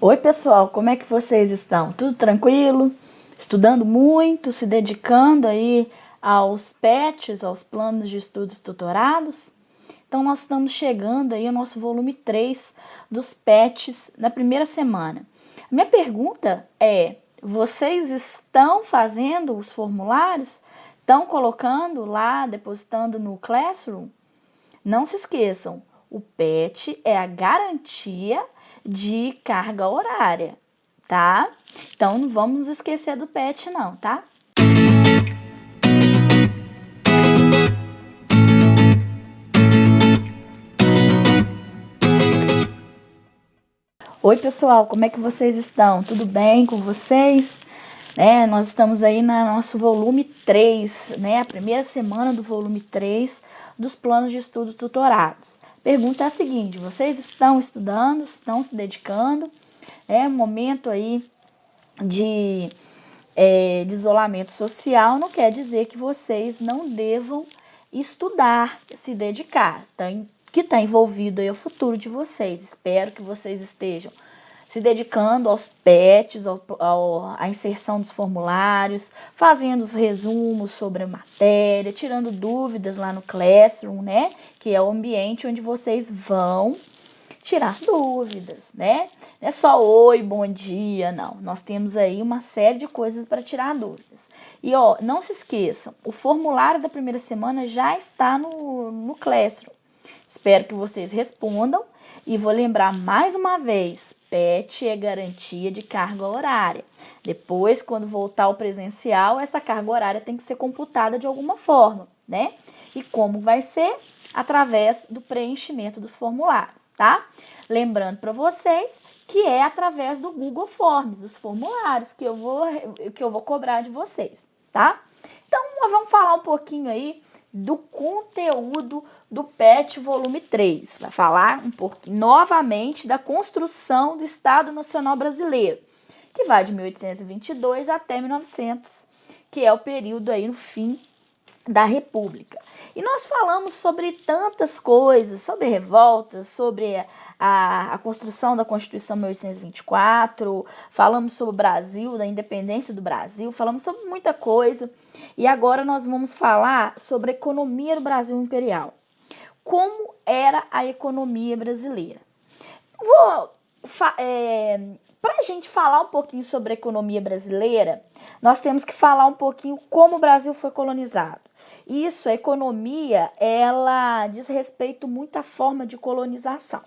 Oi, pessoal, como é que vocês estão? Tudo tranquilo? Estudando muito, se dedicando aí aos PETs, aos planos de estudos tutorados? Então, nós estamos chegando aí ao nosso volume 3 dos PETs na primeira semana. A minha pergunta é, vocês estão fazendo os formulários? Estão colocando lá, depositando no Classroom? Não se esqueçam, o PET é a garantia de carga horária, tá? Então, não vamos nos esquecer do PET não, tá? Oi, pessoal, como é que vocês estão? Tudo bem com vocês? Nós estamos aí no nosso volume 3, a primeira semana do volume 3 dos planos de estudo tutorados. Pergunta é a seguinte, vocês estão estudando, estão se dedicando? Um momento aí de isolamento social não quer dizer que vocês não devam estudar, se dedicar, que está envolvido aí o futuro de vocês. Espero que vocês estejam se dedicando aos PETs, à inserção dos formulários, fazendo os resumos sobre a matéria, tirando dúvidas lá no Classroom, que é o ambiente onde vocês vão tirar dúvidas, Não é só oi, bom dia, não. Nós temos aí uma série de coisas para tirar dúvidas. E, não se esqueçam, o formulário da primeira semana já está no Classroom. Espero que vocês respondam e vou lembrar mais uma vez, PET é garantia de carga horária. Depois, quando voltar ao presencial, essa carga horária tem que ser computada de alguma forma, E como vai ser? Através do preenchimento dos formulários, tá? Lembrando para vocês que é através do Google Forms, os formulários que eu vou cobrar de vocês, tá? Então, nós vamos falar um pouquinho aí do conteúdo do PET volume 3. Vai falar um pouquinho novamente da construção do Estado Nacional Brasileiro, que vai de 1822 até 1900, que é o período aí no fim da República. E nós falamos sobre tantas coisas, sobre revoltas, sobre a construção da Constituição 1824, falamos sobre o Brasil, da independência do Brasil, falamos sobre muita coisa. E agora nós vamos falar sobre a economia do Brasil imperial. Como era a economia brasileira? Para a gente falar um pouquinho sobre a economia brasileira, nós temos que falar um pouquinho como o Brasil foi colonizado. Isso, a economia, ela diz respeito muito à forma de colonização.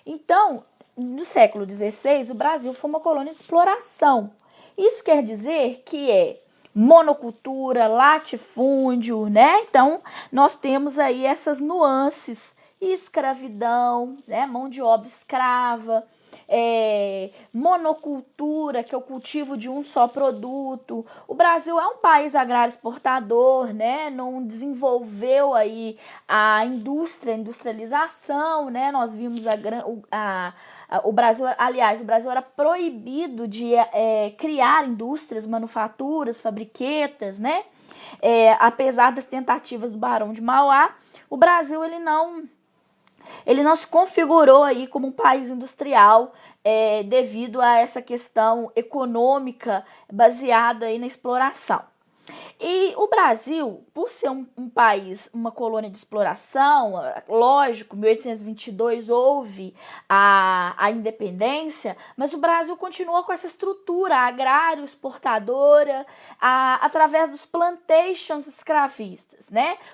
Então, no século XVI, o Brasil foi uma colônia de exploração. Isso quer dizer que é monocultura, latifúndio, Então, nós temos aí essas nuances, escravidão, mão de obra escrava, monocultura, que é o cultivo de um só produto. O Brasil é um país agrário exportador, Não desenvolveu aí a industrialização, Nós vimos o Brasil, aliás, o Brasil era proibido de criar indústrias, manufaturas, fabriquetas, apesar das tentativas do Barão de Mauá, o Brasil ele não se configurou aí como um país industrial devido a essa questão econômica baseada aí na exploração. E o Brasil, por ser um país, uma colônia de exploração, lógico, em 1822 houve a independência, mas o Brasil continuou com essa estrutura agrário exportadora através dos plantations escravistas,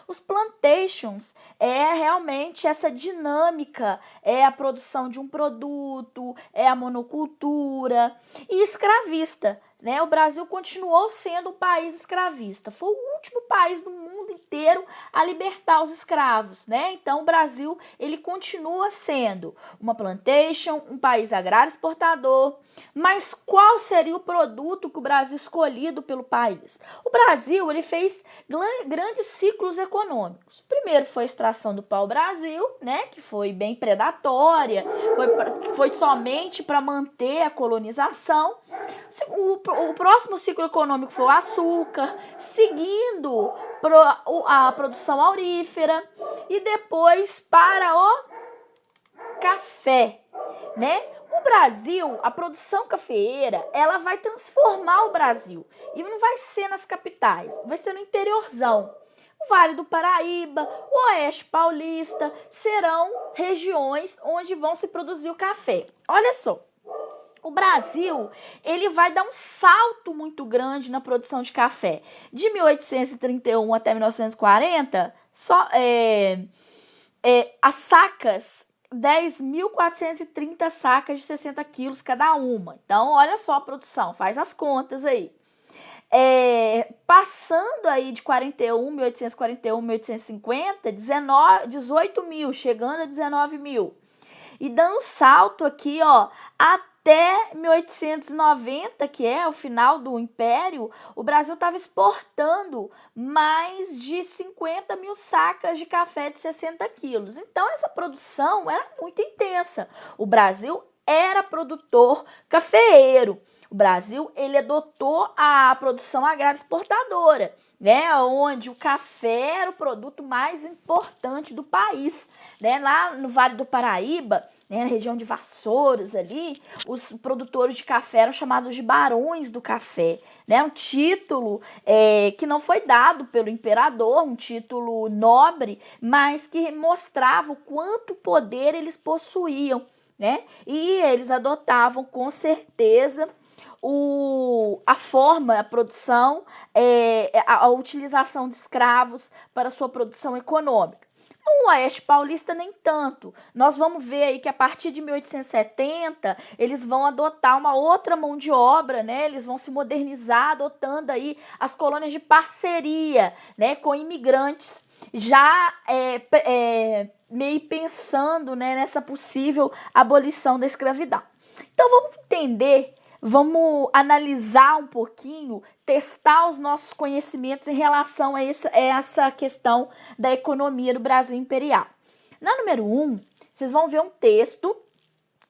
Os plantations é realmente essa dinâmica, é a produção de um produto, é a monocultura e escravista. O Brasil continuou sendo um país escravista. Foi o último país do mundo inteiro a libertar os escravos, Então, o Brasil, ele continua sendo uma plantation, um país agrário exportador. Mas qual seria o produto que o Brasil escolhido pelo país? O Brasil, ele fez grandes ciclos econômicos. O primeiro foi a extração do pau-brasil, que foi bem predatória, foi somente para manter a colonização. O próximo ciclo econômico foi o açúcar, seguindo a produção aurífera e depois para o café, O Brasil, a produção cafeeira, ela vai transformar o Brasil. E não vai ser nas capitais, vai ser no interiorzão. O Vale do Paraíba, o Oeste Paulista, serão regiões onde vão se produzir o café. Olha só, o Brasil, ele vai dar um salto muito grande na produção de café. De 1831 até 1940, as sacas, 10.430 sacas de 60 quilos cada uma. Então, olha só a produção, faz as contas aí. Passando aí de 1841, 1850, 18 mil, chegando a 19 mil. E dando um salto aqui, ó, até 1890, que é o final do Império, o Brasil estava exportando mais de 50 mil sacas de café de 60 quilos. Então, essa produção era muito intensa. O Brasil era produtor cafeeiro. O Brasil, ele adotou a produção agrária exportadora, né, onde o café era o produto mais importante do país, né, lá no Vale do Paraíba, né, na região de Vassouras ali, os produtores de café eram chamados de barões do café, né, um título que não foi dado pelo imperador, um título nobre, mas que mostrava o quanto poder eles possuíam, né, e eles adotavam com certeza a produção, a utilização de escravos para sua produção econômica. No Oeste Paulista, nem tanto. Nós vamos ver aí que a partir de 1870, eles vão adotar uma outra mão de obra, né? Eles vão se modernizar, adotando aí as colônias de parceria, né? Com imigrantes, já meio pensando, né, nessa possível abolição da escravidão. Então, vamos entender. Vamos analisar um pouquinho, testar os nossos conhecimentos em relação a essa questão da economia do Brasil imperial. Na número 1, vocês vão ver um texto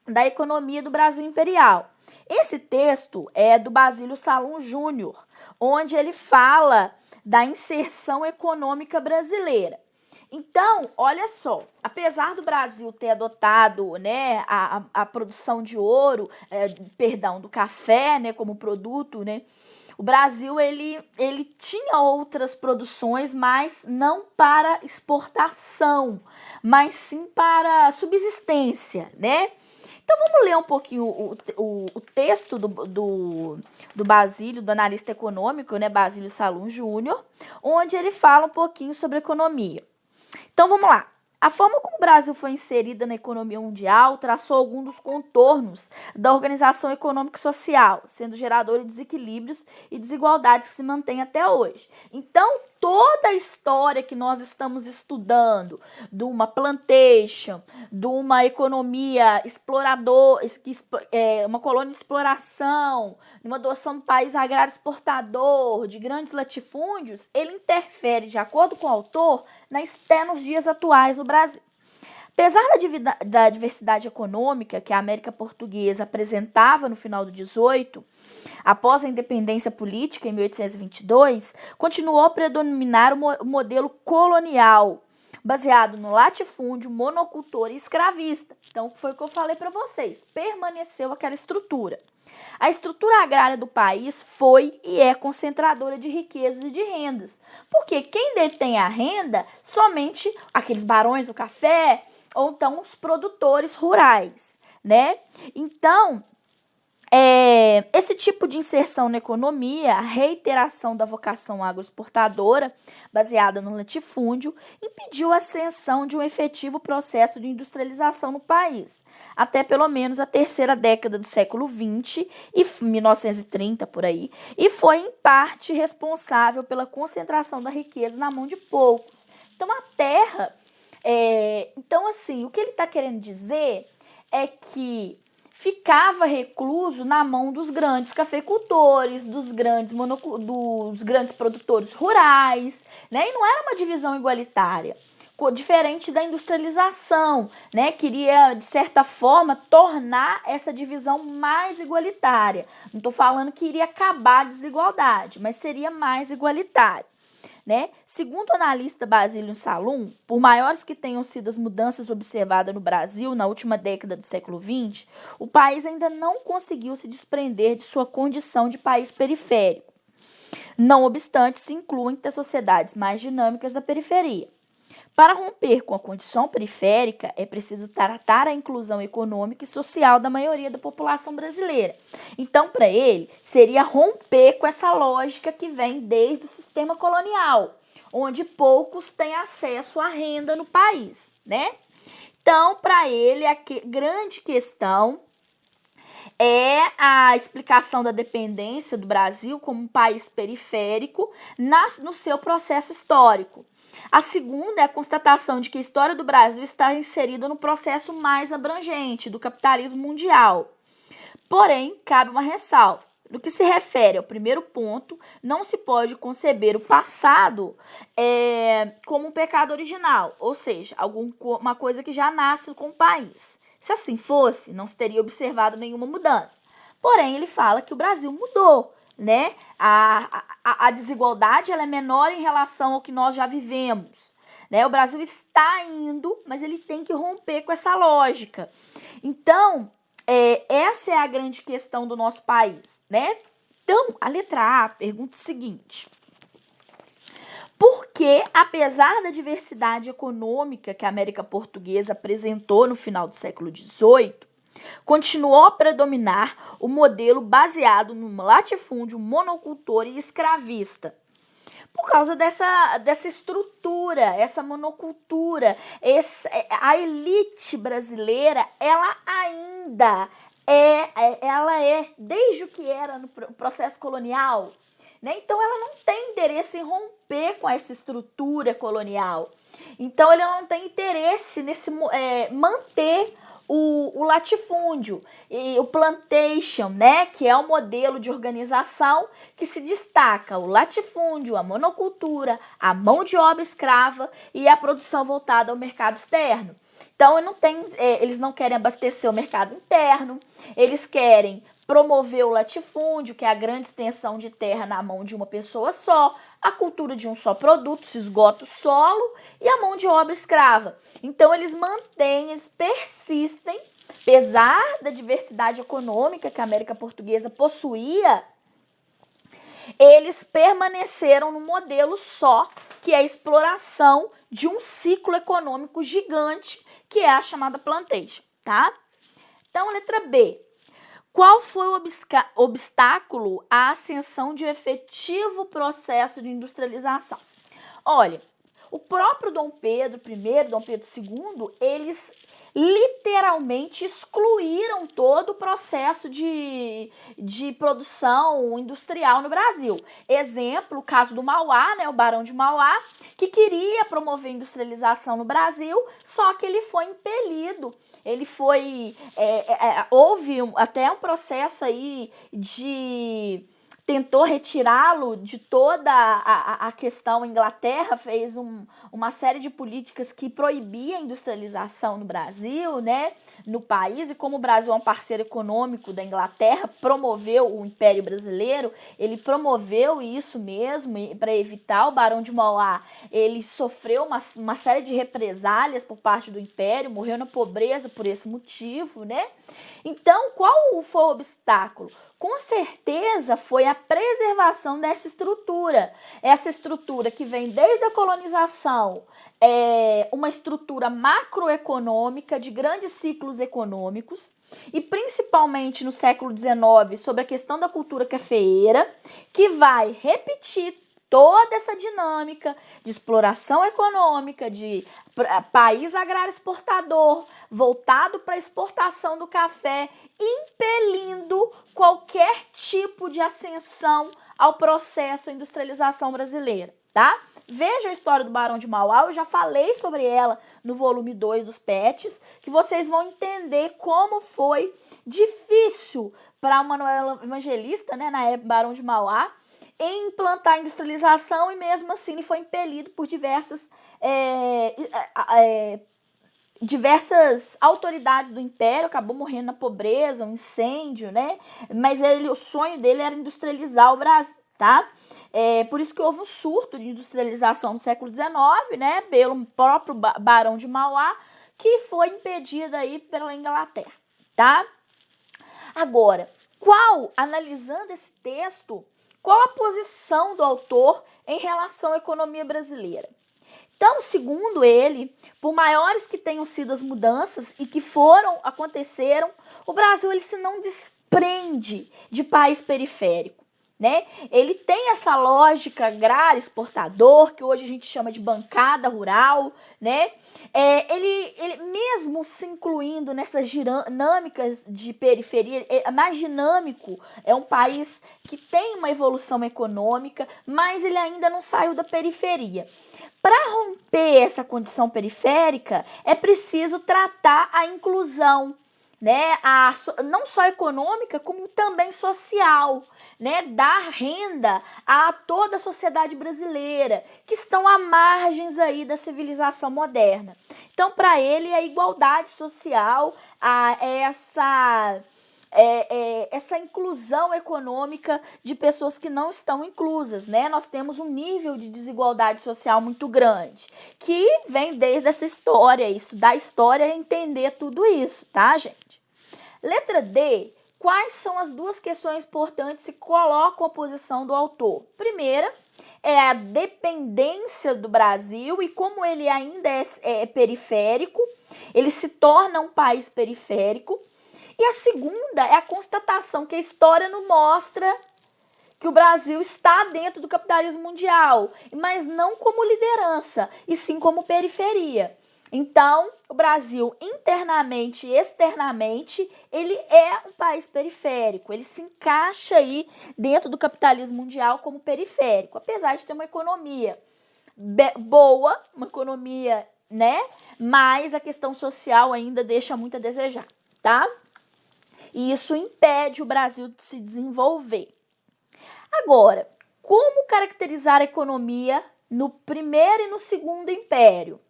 da economia do Brasil imperial. Esse texto é do Basílio Salum Júnior, onde ele fala da inserção econômica brasileira. Então, olha só, apesar do Brasil ter adotado, né, a produção de ouro, do café, né, como produto, né, o Brasil ele tinha outras produções, mas não para exportação, mas sim para subsistência, né? Então, vamos ler um pouquinho o texto do Basílio, do analista econômico, né, Basílio Salum Júnior, onde ele fala um pouquinho sobre economia. Então, vamos lá. A forma como o Brasil foi inserida na economia mundial traçou alguns dos contornos da organização econômica e social, sendo gerador de desequilíbrios e desigualdades que se mantêm até hoje. Então, toda a história que nós estamos estudando, de uma plantation, de uma economia exploradora, uma colônia de exploração, de uma adoção do país agrário exportador, de grandes latifúndios, ele interfere, de acordo com o autor, nos dias atuais no Brasil. Apesar da diversidade econômica que a América Portuguesa apresentava no final do 18, após a independência política em 1822, continuou a predominar o modelo colonial, baseado no latifúndio, monocultor e escravista. Então, foi o que eu falei para vocês, permaneceu aquela estrutura. A estrutura agrária do país foi e é concentradora de riquezas e de rendas, porque quem detém a renda, somente aqueles barões do café, ou então os produtores rurais, né? Então, esse tipo de inserção na economia, a reiteração da vocação agroexportadora, baseada no latifúndio, impediu a ascensão de um efetivo processo de industrialização no país, até pelo menos a terceira década do século XX, e 1930 por aí, e foi em parte responsável pela concentração da riqueza na mão de poucos. Então, a terra... então, assim, o que ele está querendo dizer é que ficava recluso na mão dos grandes cafeicultores, dos grandes produtores rurais, né? E não era uma divisão igualitária, diferente da industrialização, né? Queria, de certa forma, tornar essa divisão mais igualitária. Não estou falando que iria acabar a desigualdade, mas seria mais igualitário, né? Segundo o analista Basílio Salum, por maiores que tenham sido as mudanças observadas no Brasil na última década do século XX, o país ainda não conseguiu se desprender de sua condição de país periférico. Não obstante, se incluem entre as sociedades mais dinâmicas da periferia. Para romper com a condição periférica, é preciso tratar a inclusão econômica e social da maioria da população brasileira. Então, para ele, seria romper com essa lógica que vem desde o sistema colonial, onde poucos têm acesso à renda no país, né? Então, para ele, a grande questão é a explicação da dependência do Brasil como um país periférico no seu processo histórico. A segunda é a constatação de que a história do Brasil está inserida no processo mais abrangente do capitalismo mundial. Porém, cabe uma ressalva. No que se refere ao primeiro ponto, não se pode conceber o passado como um pecado original, ou seja, uma coisa que já nasce com o país. Se assim fosse, não se teria observado nenhuma mudança. Porém, ele fala que o Brasil mudou, né? A desigualdade ela é menor em relação ao que nós já vivemos, né? O Brasil está indo, mas ele tem que romper com essa lógica. Então, essa é a grande questão do nosso país, né? Então, a letra A pergunta o seguinte: por que, apesar da diversidade econômica que a América Portuguesa apresentou no final do século XVIII, continuou a predominar o modelo baseado no latifúndio, monocultor e escravista? Por causa dessa estrutura, essa monocultura, a elite brasileira, ela ainda desde o que era no processo colonial, né? Então ela não tem interesse em romper com essa estrutura colonial. Então ele não tem interesse nesse manter o latifúndio e o plantation, né, que é um modelo de organização que se destaca o latifúndio, a monocultura, a mão de obra escrava e a produção voltada ao mercado externo. Então, eles não querem abastecer o mercado interno, eles querem promover o latifúndio, que é a grande extensão de terra na mão de uma pessoa só, a cultura de um só produto, se esgota o solo, e a mão de obra escrava. Então, eles persistem, apesar da diversidade econômica que a América Portuguesa possuía, eles permaneceram no modelo só, que é a exploração de um ciclo econômico gigante, que é a chamada plantation, tá? Então, letra B. Qual foi o obstáculo à ascensão de um efetivo processo de industrialização? Olha, o próprio Dom Pedro I, Dom Pedro II, eles literalmente excluíram todo o processo de produção industrial no Brasil. Exemplo, o caso do Mauá, né, o Barão de Mauá, que queria promover a industrialização no Brasil, só que ele foi impelido. Ele foi, houve até um processo aí tentou retirá-lo de toda a questão. A Inglaterra fez uma série de políticas que proibia a industrialização no Brasil, né, no país, e como o Brasil é um parceiro econômico da Inglaterra, promoveu o Império Brasileiro, ele promoveu isso mesmo para evitar. O Barão de Mauá, ele sofreu uma série de represálias por parte do Império, morreu na pobreza por esse motivo, né? Então, qual foi o obstáculo? Com certeza foi a preservação dessa estrutura. Essa estrutura que vem desde a colonização, uma estrutura macroeconômica de grandes ciclos econômicos, e principalmente no século XIX, sobre a questão da cultura cafeeira, que vai repetir toda essa dinâmica de exploração econômica, de país agrário exportador, voltado para a exportação do café, impelindo qualquer tipo de ascensão ao processo de industrialização brasileira, tá? Veja a história do Barão de Mauá, eu já falei sobre ela no volume 2 dos PETs, que vocês vão entender como foi difícil para Manuel Evangelista, né, na época Barão de Mauá, em implantar a industrialização, e mesmo assim ele foi impelido por diversas autoridades do Império, acabou morrendo na pobreza, um incêndio, né? Mas o sonho dele era industrializar o Brasil, tá? Por isso que houve um surto de industrialização no século XIX, né, pelo próprio Barão de Mauá, que foi impedido aí pela Inglaterra, tá? Agora, analisando esse texto, qual a posição do autor em relação à economia brasileira? Então, segundo ele, por maiores que tenham sido as mudanças e que aconteceram, o Brasil ele se não desprende de país periférico, né? Ele tem essa lógica agrária exportador, que hoje a gente chama de bancada rural, né? Ele mesmo se incluindo nessas dinâmicas de periferia, é mais dinâmico, é um país que tem uma evolução econômica, mas ele ainda não saiu da periferia. Para romper essa condição periférica, é preciso tratar a inclusão, né? Não só econômica, como também social, né? Dar renda a toda a sociedade brasileira, que estão à margens aí da civilização moderna. Então, para ele, a igualdade social, essa inclusão econômica de pessoas que não estão inclusas, né? Nós temos um nível de desigualdade social muito grande, que vem desde essa história, estudar a história e entender tudo isso, tá, gente? Letra D, quais são as duas questões importantes que colocam a posição do autor? Primeira, é a dependência do Brasil e como ele ainda é periférico, ele se torna um país periférico. E a segunda é a constatação que a história nos mostra que o Brasil está dentro do capitalismo mundial, mas não como liderança, e sim como periferia. Então, o Brasil, internamente e externamente, ele é um país periférico, ele se encaixa aí dentro do capitalismo mundial como periférico, apesar de ter uma economia boa, uma economia, né? Mas a questão social ainda deixa muito a desejar, tá? E isso impede o Brasil de se desenvolver. Agora, como caracterizar a economia no primeiro e no segundo império?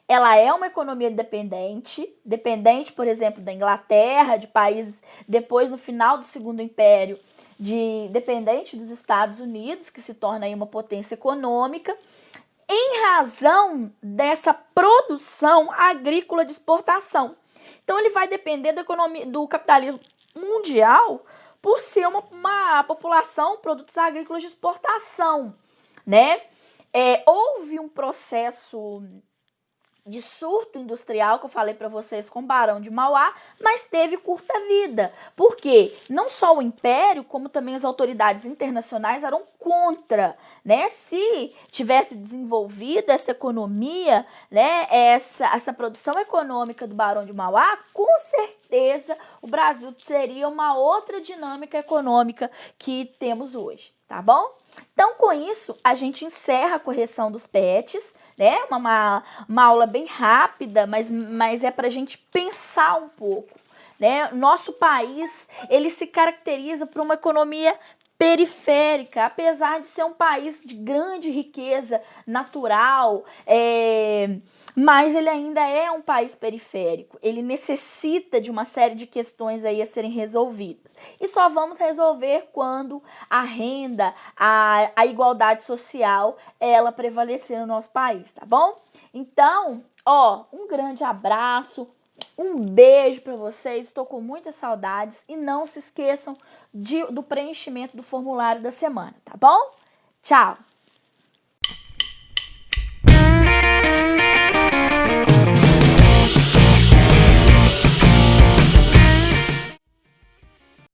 Ela é uma economia dependente, por exemplo, da Inglaterra, de países, depois no final do segundo império, dependente dos Estados Unidos, que se torna aí uma potência econômica, em razão dessa produção agrícola de exportação. Então, ele vai depender da economia, do capitalismo mundial por ser uma população, produtos agrícolas de exportação, né? Houve um processo de surto industrial, que eu falei para vocês, com o Barão de Mauá, mas teve curta vida. Por quê? Não só o Império, como também as autoridades internacionais eram contra, né? Se tivesse desenvolvido essa economia, né, essa produção econômica do Barão de Mauá, com certeza o Brasil teria uma outra dinâmica econômica que temos hoje, tá bom? Então, com isso, a gente encerra a correção dos PETs, né? Uma aula bem rápida, mas é para a gente pensar um pouco, né? Nosso país, ele se caracteriza por uma economia periférica, apesar de ser um país de grande riqueza natural, mas ele ainda é um país periférico. Ele necessita de uma série de questões aí a serem resolvidas. E só vamos resolver quando a renda, a igualdade social, ela prevalecer no nosso país, tá bom? Então, um grande abraço, um beijo para vocês, estou com muitas saudades e não se esqueçam do preenchimento do formulário da semana, tá bom? Tchau!